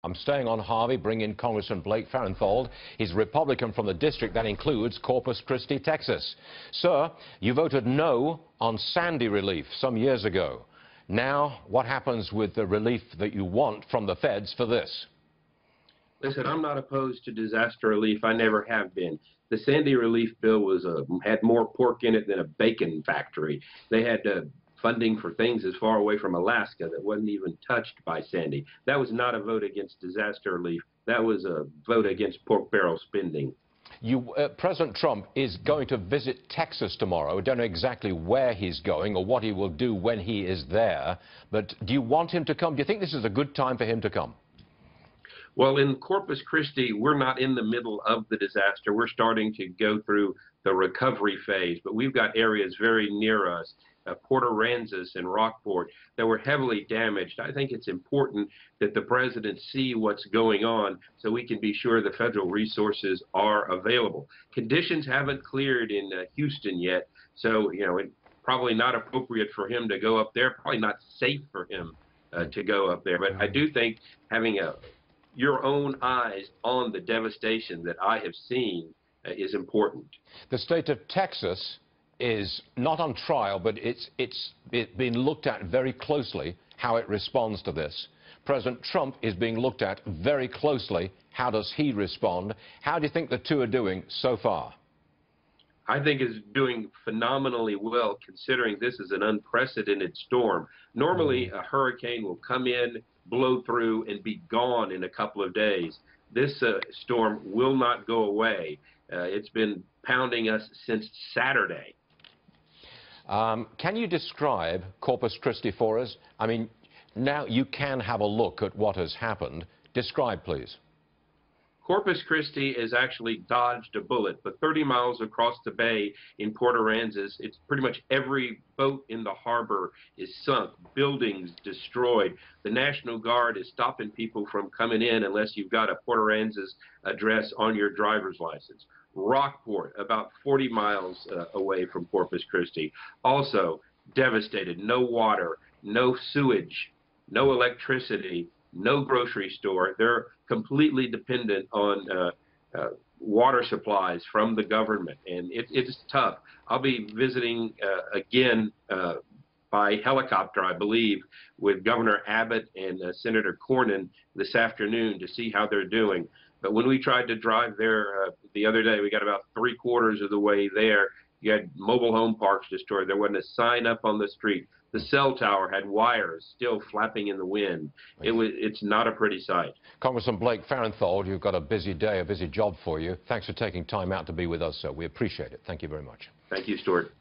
I'm staying on Harvey, bring in Congressman Blake Farenthold. He's a Republican from the district that includes Corpus Christi, Texas. Sir, you voted no on Sandy relief some years ago. Now, what happens with the relief that you want from the feds for this? Listen, I'm not opposed to disaster relief. I never have been. The Sandy relief bill had more pork in it than a bacon factory. They had funding for things as far away from Alaska that wasn't even touched by Sandy. That was not a vote against disaster relief. That was a vote against pork barrel spending. President Trump is going to visit Texas tomorrow. We don't know exactly where he's going or what he will do when he is there. But do you want him to come? Do you think this is a good time for him to come? Well, in Corpus Christi, we're not in the middle of the disaster. We're starting to go through the recovery phase, but we've got areas very near us, Port Aransas and Rockport, that were heavily damaged. I think it's important that the president see what's going on so we can be sure the federal resources are available. Conditions haven't cleared in Houston yet, so it's probably not appropriate for him to go up there, probably not safe for him to go up there. But I do think having your own eyes on the devastation that I have seen is important. The state of Texas is not on trial, but it's been looked at very closely, how it responds to this. President Trump is being looked at very closely. How does he respond? How do you think the two are doing so far? I think is doing phenomenally well, considering this is an unprecedented storm. Normally, a hurricane will come in, blow through, and be gone in a couple of days. This storm will not go away. It's been pounding us since Saturday. Can you describe Corpus Christi for us? I mean, now you can have a look at what has happened. Describe, please. Corpus Christi has actually dodged a bullet, but 30 miles across the bay in Port Aransas, it's pretty much every boat in the harbor is sunk, buildings destroyed. The National Guard is stopping people from coming in unless you've got a Port Aransas address on your driver's license. Rockport, about 40 miles away from Corpus Christi, also devastated. No water, no sewage, no electricity, no grocery store. They're completely dependent on water supplies from the government, and it's tough. I'll be visiting again by helicopter, I believe, with Governor Abbott and Senator Cornyn this afternoon to see how they're doing. But when we tried to drive there the other day, we got about 3/4 of the way there. You had mobile home parks destroyed. There wasn't a sign up on the street. The cell tower had wires still flapping in the wind. It's not a pretty sight. Congressman Blake Farenthold, you've got a busy day, a busy job for you. Thanks for taking time out to be with us, sir. We appreciate it. Thank you very much. Thank you, Stuart.